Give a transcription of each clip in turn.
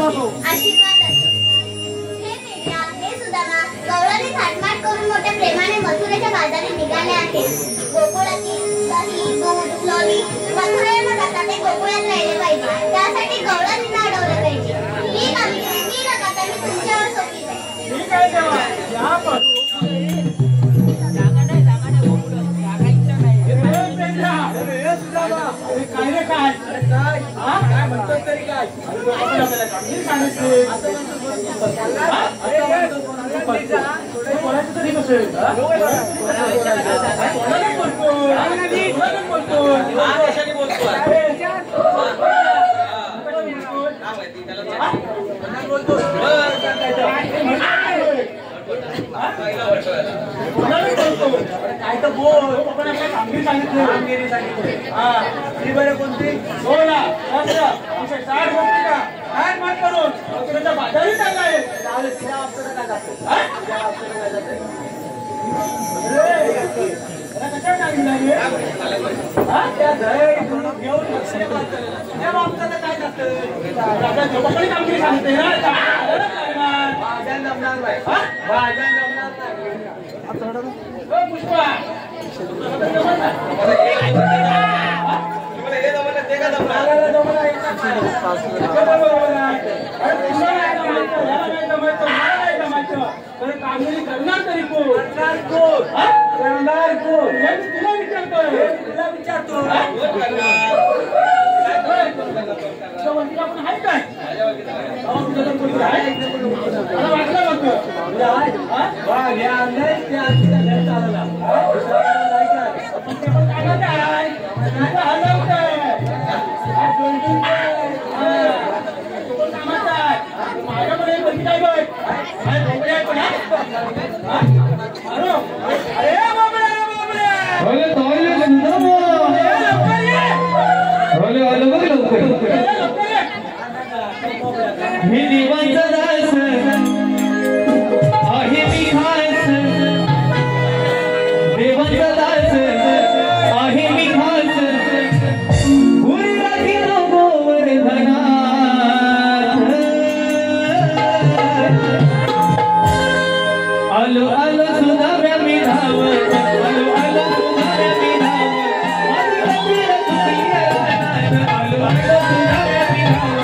आशीर्वाद असो. हे पेट्या, हे सुदामा गौराने थाटमाट करून मोठ्या प्रेमाने मथुरेच्या बाजारी निघाले आहेत. गोकुळातील दही, दूध, लोणी मथुरेला जाता ते गोकुळात राहिले पाहिजे. त्यासाठी गौराने अडवलं पाहिजे. ही कामगिरी मी न करता मी तुमच्यावर सोपली आहे. ठीक आहे देवा, या पण काय रे काय काय म्हणतो तरी काय बोलायचं तरी कसं काय तर बोल आपण आपल्या कामगिरी सांगितली ही बरं कोणती बोला 60 गोष्टी का काय मात करून त्याचा बाजारही चालला आहे. तिला आपल्याला काय जातं कशा टाकला त्या घर घेऊन काय जातं कामगिरी सांगते भाजन जमणार नाही भाजन जमणार नाही. पुष्पा कामगिरी करणार तरी कोण तुला विचारतो आपण आहे काय मी देवांचा दास आहे मी खास देवांचा दास आहे मी खास गुरु राखीनो गोवर्धनाथ आलो आलो सुधाव्या मी धाव आलो आलो सुधाव्या मी धाव आलो आलो सुधाव्या मी धाव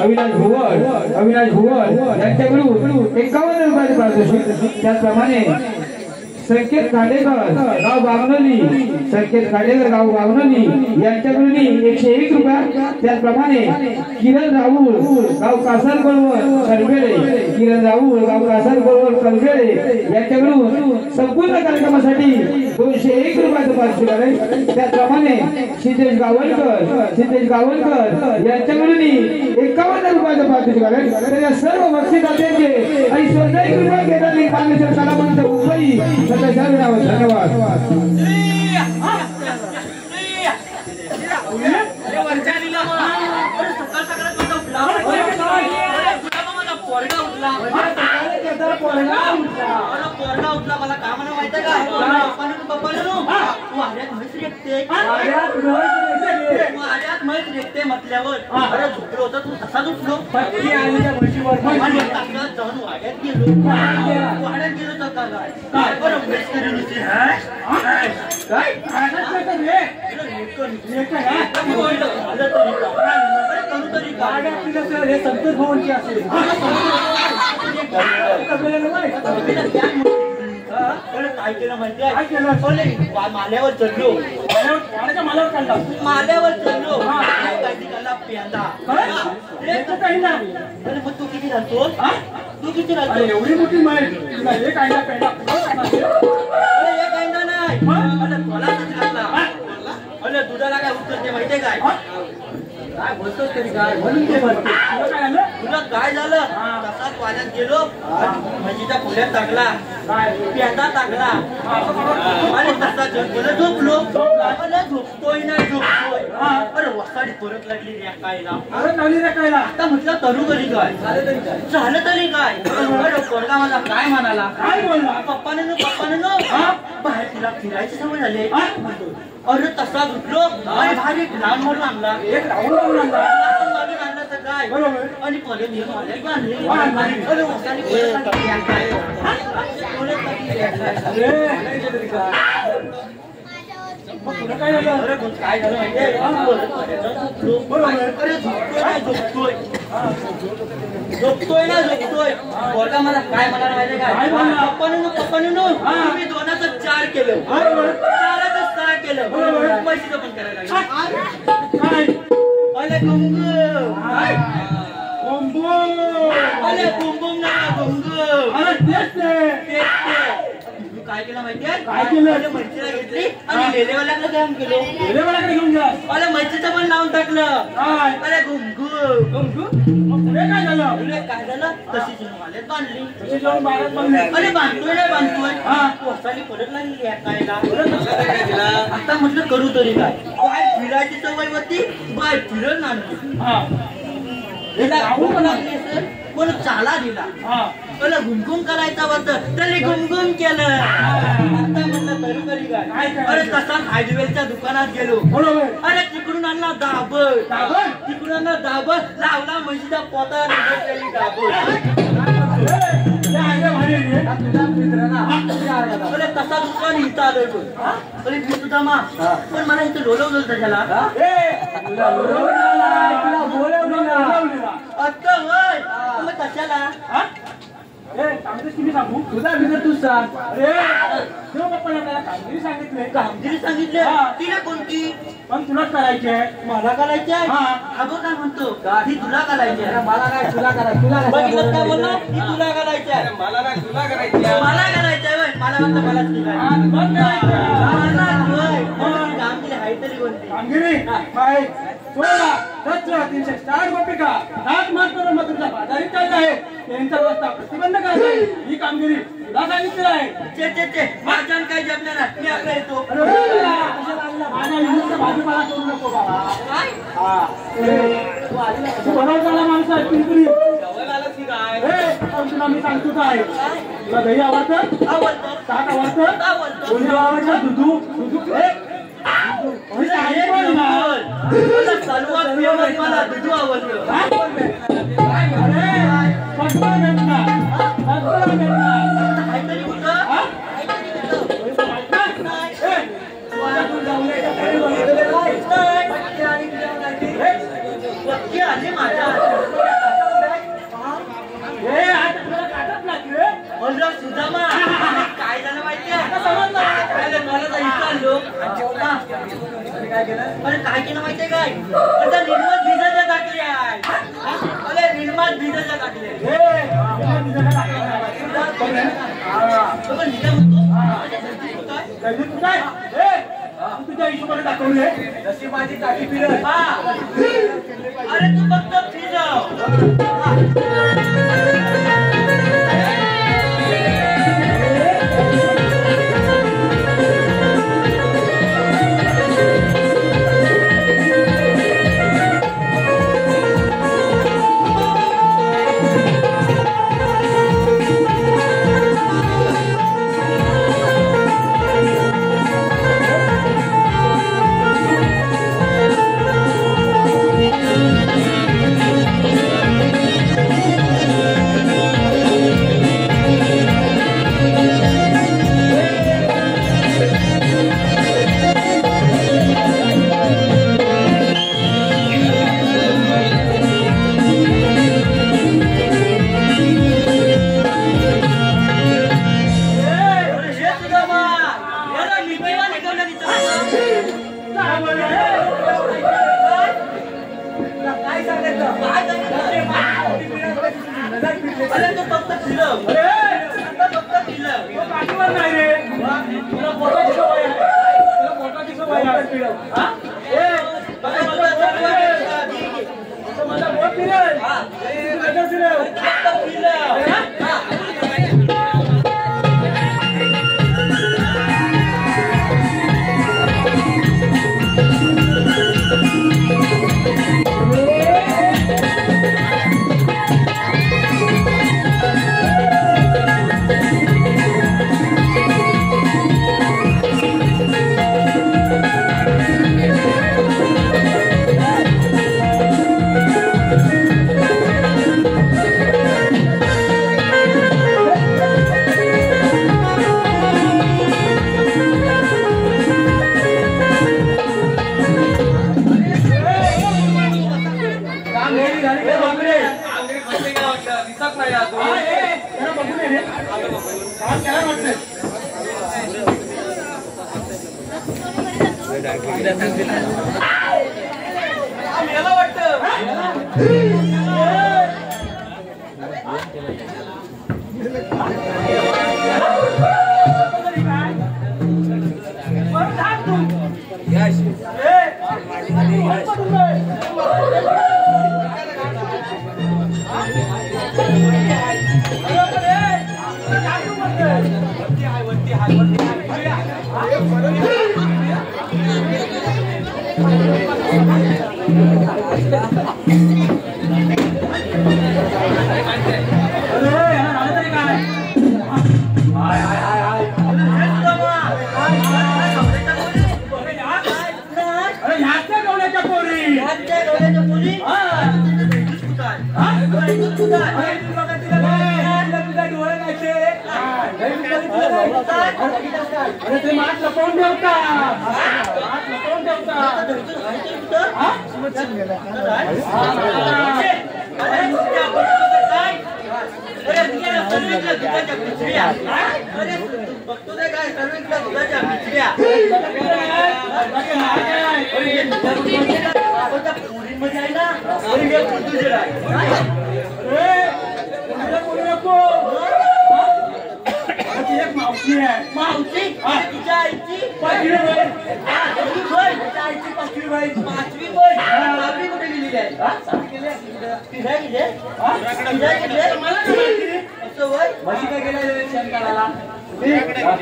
अविनाश भुवर यांच्याकडून 51 रुपयाचे पारितोषिक त्याचप्रमाणे संकेत खाडेकर गाव बागनोली यांच्याकडून 101 रुपया त्याचप्रमाणे किरण राहुल गाव कासारगोळवर कलबेळे यांच्याकडून संपूर्ण कार्यक्रमासाठी 201 रुपयाचं पारितोषिक आहे त्याचप्रमाणे सिद्धेश गावलकर यांच्याकडून 51 रुपयाचं पारितोषिक आहे त्याच्या सर्व बक्षिसाचे आणि स्वतःही कृपा घेणारी पामेश्वर कलावंत मुंबई धन्यवाद मला काय म्हणा माहिती का मैत रेखते म्हटल्यावर अरे झोपलो होता तू तसाच उठलो जाऊन वाड्यात गेलो तर काय बरं संतोष भवनची असेल काय केलं माहितीये काय केलं माल्यावर चढलो माल्यावर चढलो पेंदा मग तू किती राहतो एवढी मोठी माहिती एक कांदा पेंडा एक कांदा नाही फलाच घातला अरे दुधाला काय उत्तर ते माहितीये काय काय बोलतोस तरी काय म्हणून ते म्हणते तुला काय झालं तसाच पाण्यात गेलो म्हशीच्या खोल्यात टाकला पेंदा टाकला आणि तसा झोपलो झोपतोय अरे वसाडी परत लागली रेखायला आता म्हटलं तरू तरी काय झालं तरी काय अरे पोरगा माझा काय म्हणाला काय बोलला पप्पाने बाहेर तिला फिरायची सवय झाली अरे तसा झुटलो आणि बाहेर एक राऊंड मारून आणला आणला तर काय आणि परत अरे वसाडी काय झालं माहितीये झोपतोय पोरगा मला काय म्हणाला माहितीये काय पप्पाने मी 2चं 4 केलं 4चं 6 केलं म्हशीचं पण करायला लागलं अरे कुंभुम काय केलं माहितीये काय केलं म्हशीला घेतली आणि लेलेवाल्याकडे घेऊन गेलो अरे म्हशीचं पण लावून टाकलं अरे काय झालं तशी माल्यात बांधली अरे बांधतोय वसाली परत लागली आता म्हटलं करू तरी काय फिरायची सवय होती बाय फिरत आणली कोण चाला दिला मला घुमघुम करायचा होतं तरी घुमघुम केलं आता म्हणलं तरी तरी काय अरे तसा हायवेच्या दुकानात गेलो अरे तिकडून आणला दाबर लावला म्हशीचा पोता तसा दुकान इथं आलो पण मला इथं लोलवलं त्याच्याला आता होय मग कशाला सांगू तुझा विचार तू सांग कामगिरी सांगितले तिला कोणती पण तुलाच करायची आहे मला करायची आहे अगो काय म्हणतो ही तुला करायची आहे मला काय तुला करायचं काय बोलला ही तुला करायची आहे मला काय तुला करायची आहे मला करायची आहे मला वाटतं मलाच कामगिरी आहे तरी कोणती कामगिरी 360 गोपिका नाच मात्र मग तुमचा बाजारी चालला आहे त्यांचा व्यवस्था प्रतिबंध करायचा आहे ही कामगिरी तुला सांगितलेलं आहे माझ्या काही जमणार नाही मी आपला येतो भाजीपाला करू नको बाबा बनवताना माणसं आहे पिंपरी तुला मी सांगतो काय तुला दही आवडतं ताक आवडतं कोणी आवडतं दुधू मला दुधू आवडतं माझ्या काय केलं? अरे काय केलं माहितीये काय? आता निर्मात भिजायला टाकले आहे. अरे निर्मात भिजायला टाकले. तुझ्या हिशोबाने दाखवले जशी माझी काठी फिरत. अरे तू फक्त फिरव.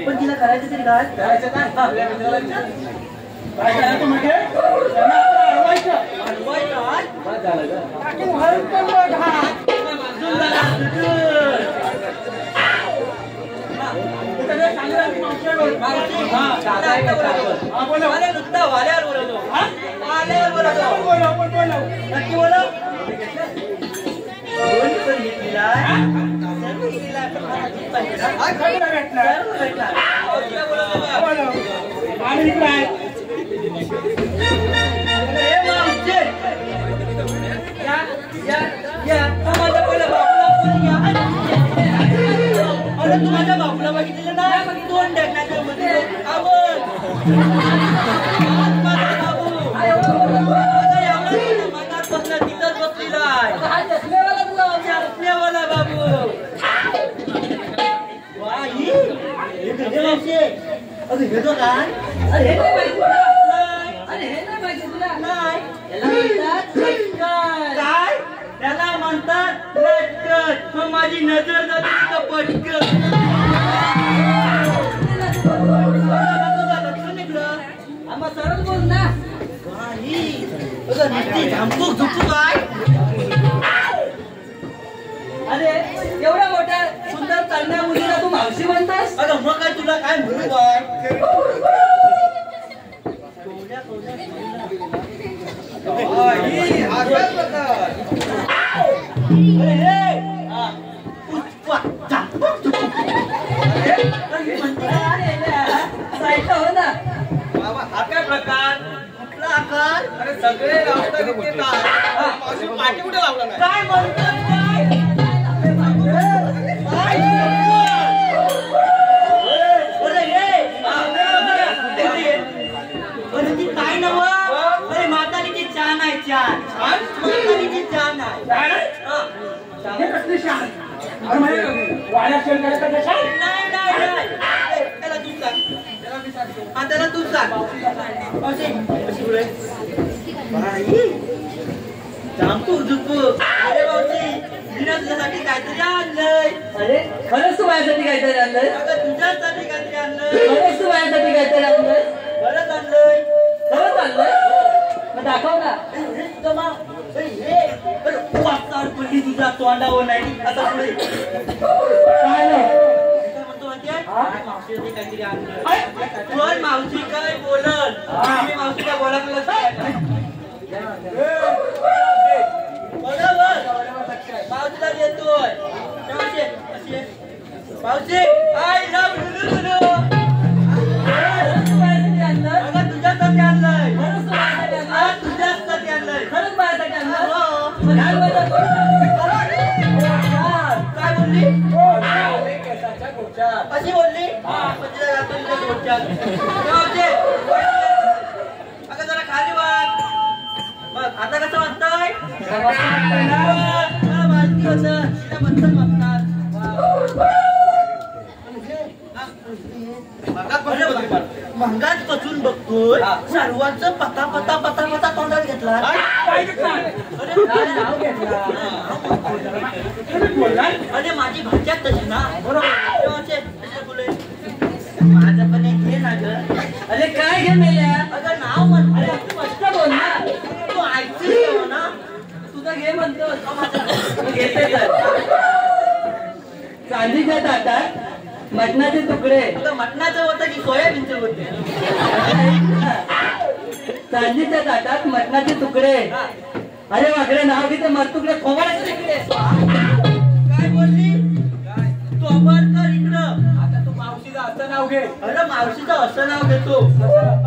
पण तिला करायचं तरी काय करायचं माझ्या बापूला बघितलेलं ना दोन ढकण्याच्या मध्ये आवड घेतो काय? अरे हे नाही माहिती तुला? नाही. अरे हे नाही माहिती तुला? नाही. याला म्हणतात लटकन. काय? त्याला म्हणतात लटकन. मग माझी नजर जाते तिथं पटकन. लटकन निघलं. आम्हा सरळ बोल ना. काही. अगं नुसती झांपूक झुपूक आहे. अरे एवढ्या मोठ्या सुंदर चालण्या मुलीला तू मावशी म्हणतोस? अगं मग काय तुला काय म्हणू काय? साईडला हो ना. हा काय प्रकार? कुठला आकार? अरे सगळे लावतात इथे काय? पाठी कुठे लावला नाही? काय म्हणतात काय? काय नव? अरे म्हातारीची छान आहे छान. म्हातारीची छान आहे. नाही नाही नाही. त्याला तू सांग. हा त्याला तू सांग. अशी पुढे जामतो झुपू. अरे भाऊजी मी तुझ्यासाठी काहीतरी आणलंय. अरे खरंच तू माझ्यासाठी काहीतरी आणलंय? अगं तुझ्यासाठी काहीतरी आणलंय. खरंच तू माझ्यासाठी काहीतरी आणलंय? खरंच आणलंय. खरंच आणलंय? मग दाखव ना. तुझा तोंडावर नाही आता पुढे काय नाही? म्हणतो माहितीये काहीतरी आणलं. मावशी काय बोलल? मावशी काय बोलायला बरोबर मावशीला देतोय. मावशी आय लव्ह यू. तुझ्यासाठी आणलंय. तुझ्यासाठी आणलंय. खरंच माझ्यासाठी आणलं? काय बोलली? अशी बोलली? अगं जरा खाली वाट. बघ आता कसं वाटतंय? माहिती होतं तिला बद्दल वाटतात. महागात बसून बघतोय सर्वांचं पता पता पता पता तोंडात घेतला. अरे माझी भाषा तशी ना. बरोबर माझं पण एक घे ना ग. अरे काय घे मेल्या? अगं नाव म्हण. अरे स्पष्ट बोल ना. तू ऐकशील ना. तुझं घे म्हणतो. घेते तर. चांदीच्या ताटात मटणाचे तुकडे. मटणाचं होतं की सोयाबीनचं होते? चांदीच्या ताटात मटणाचे तुकडे. अरे वाकडे नाव घेते मरतुकडे खोबाडाचे तिकडे. काय बोलली? तू अबार इकडं. आता तू मावशीचं असं नाव घे. अरे मावशीचं असं नाव घेतो.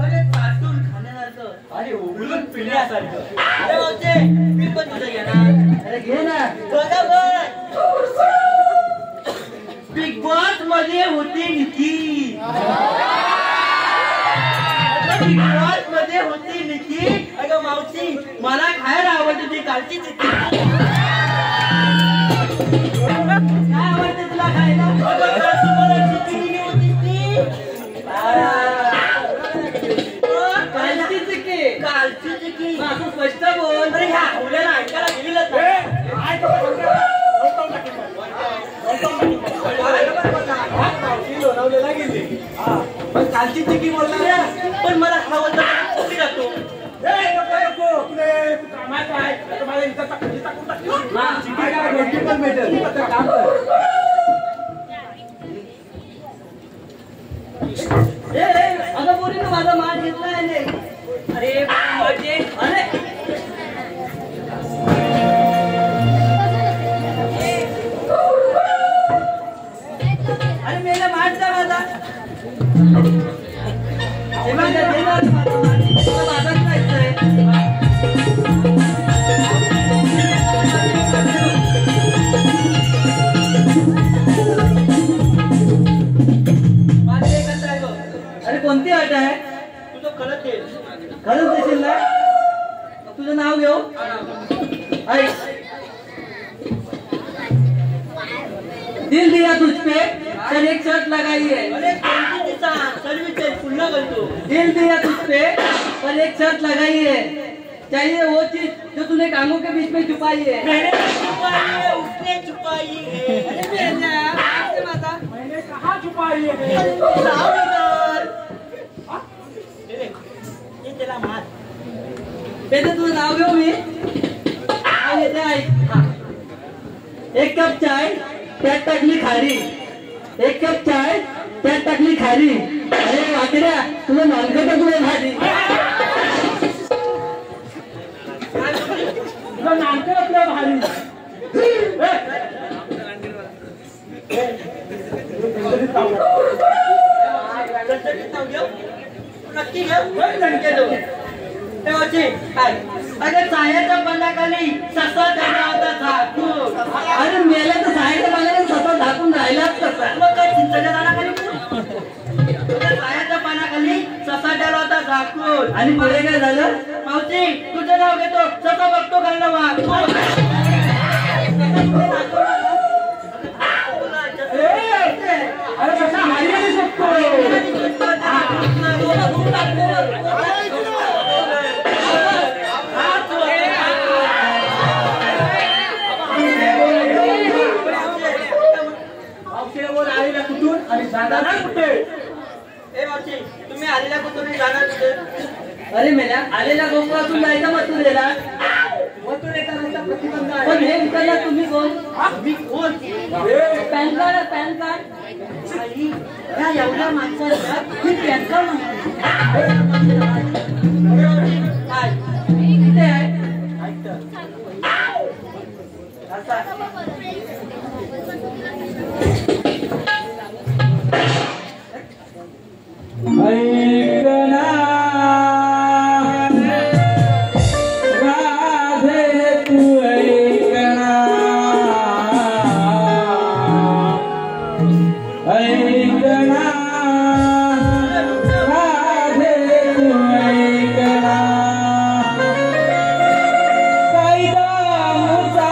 अरे चाटून खाण्यासारखं. अरे उघडून पिण्यासारखं. अरे मावशे मी पण तुझं घेणार. अरे घे ना. बरोबर. बिग बॉस मध्ये होती निकी. बिग बॉस मध्ये होती निकी. अगं मावशी मला खायला आवडते ती कालची चिक्की. काय आवडते तुला खायला? अगं तुम्हाला चिक्की दिली होती ती. कालची चिक्की. कालची चिक्की. असं स्पष्ट बोल. अरे ह्या आवल्याला ऐकायला गेलेलं कालची चिक्की बोलणार. पण मला खावं राहतो. अगं बोली ना माझा माठ घेतला आहे. अरे माझे. अरे अरे मेला माठ जा माझा. बाजारात जायचंय. अरे कोणती अट आहे? तुझं खरंच दे. खरंच देशील ना? तुझं नाव घेऊ. दिल दिया तुझ पे तर एक शर्त लगाई है. अरे कोणती दिसा? सर्व चल पुन्हा करतो. दिल दिया तुझ पे पर एक शर्त लगाई है चाहिए वो चीज जो तूने कानों के बीच में छुपाई है. मैंने छुपाई है उसने छुपाई है. मैंने कहा छुपाई है लाव इधर. ये देख ये त्याला मार. पहले तुझं नाव घेऊ मी आणि येते ऐक. एक कप चाय त्यात टाकली खारी. एक कप चाय त्यात टाकली खारी. अरे वाकड्या तुला मानकं तर तुला भाजी. तुला नामकं आपलं भारी नक्की घेऊ. अगं चायाच्या पानाखाली ससा धरला होता झाकून. अरे मेला तर सायच्या पाण्याला स्वतः झाकून राहिलाच कसा. मग काय चिंचेच्या झाडाखाली चायाच्या पानाखाली ससा ठेवला होता झाकून. आणि पुढे काय झालं. मावशी तुझं नाव घेतो ससा बघतो घालणं वाघ. अरे कसा हारी आली शकतो आईला कुठून आणि जाणार कुठे. ए मावशी तुम्ही आलेल्या कुठून जाणार कुठे. अरे मेल्या आलेल्या गोकुळातून जायचं मथुरेला. मथुरेकरांचा प्रतिबंध पण आहे. हे विचारला तुम्ही कोण. मी कोण. PAN card PAN card. आई, या एवढ्या माणसाला मी पॅन कार्ड म्हणतो. काय इथे आहे. ऐकना राधे तू ऐकना. ऐकना राधे तू ऐकना. कायदा मुसा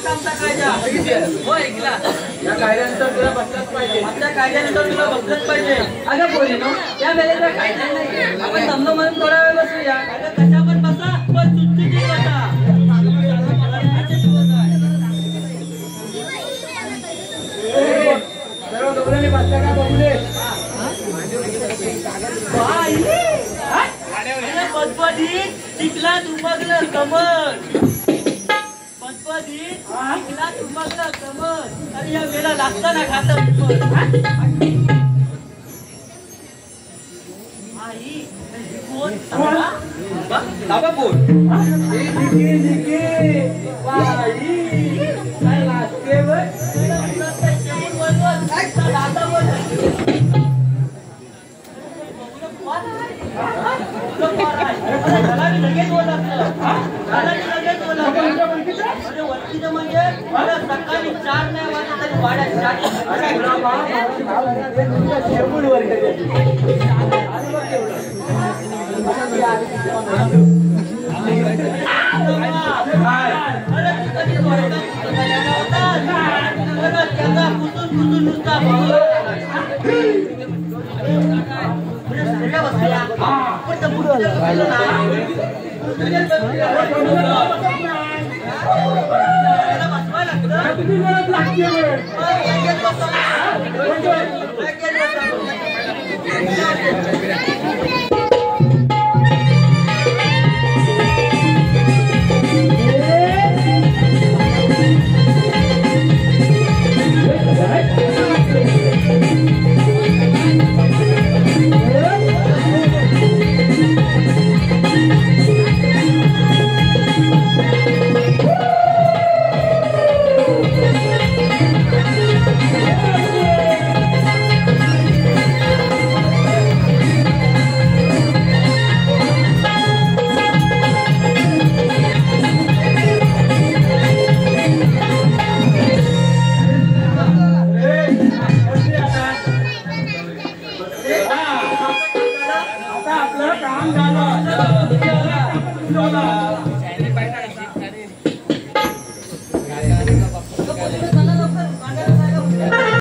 आमचा कायदा हो ऐकला या कायद्यानंतर तुला बसलाच पाहिजे. आमच्या कायद्यानंतर तुला बसलंच पाहिजे. अगं पोरी नो या वेळेला कायदा नाही आपण समजा म्हणून थोडा वेळ बसूया. अगं कशा पण बसा पण सुट्टीची बसा. सर्व दोघांनी बसल्या का बघले? पद्पदीत चिखलात उमगलं कमल. पद्पदीत चिखलात उमगलं कमल. अरे या वेळेला लागतं ना खातं आई कोण बाबा कोण काय लागते बघ. म्हणजे सकाळी 4 नाही वाजता तरी वाड्यात आता आपलं काम झालं.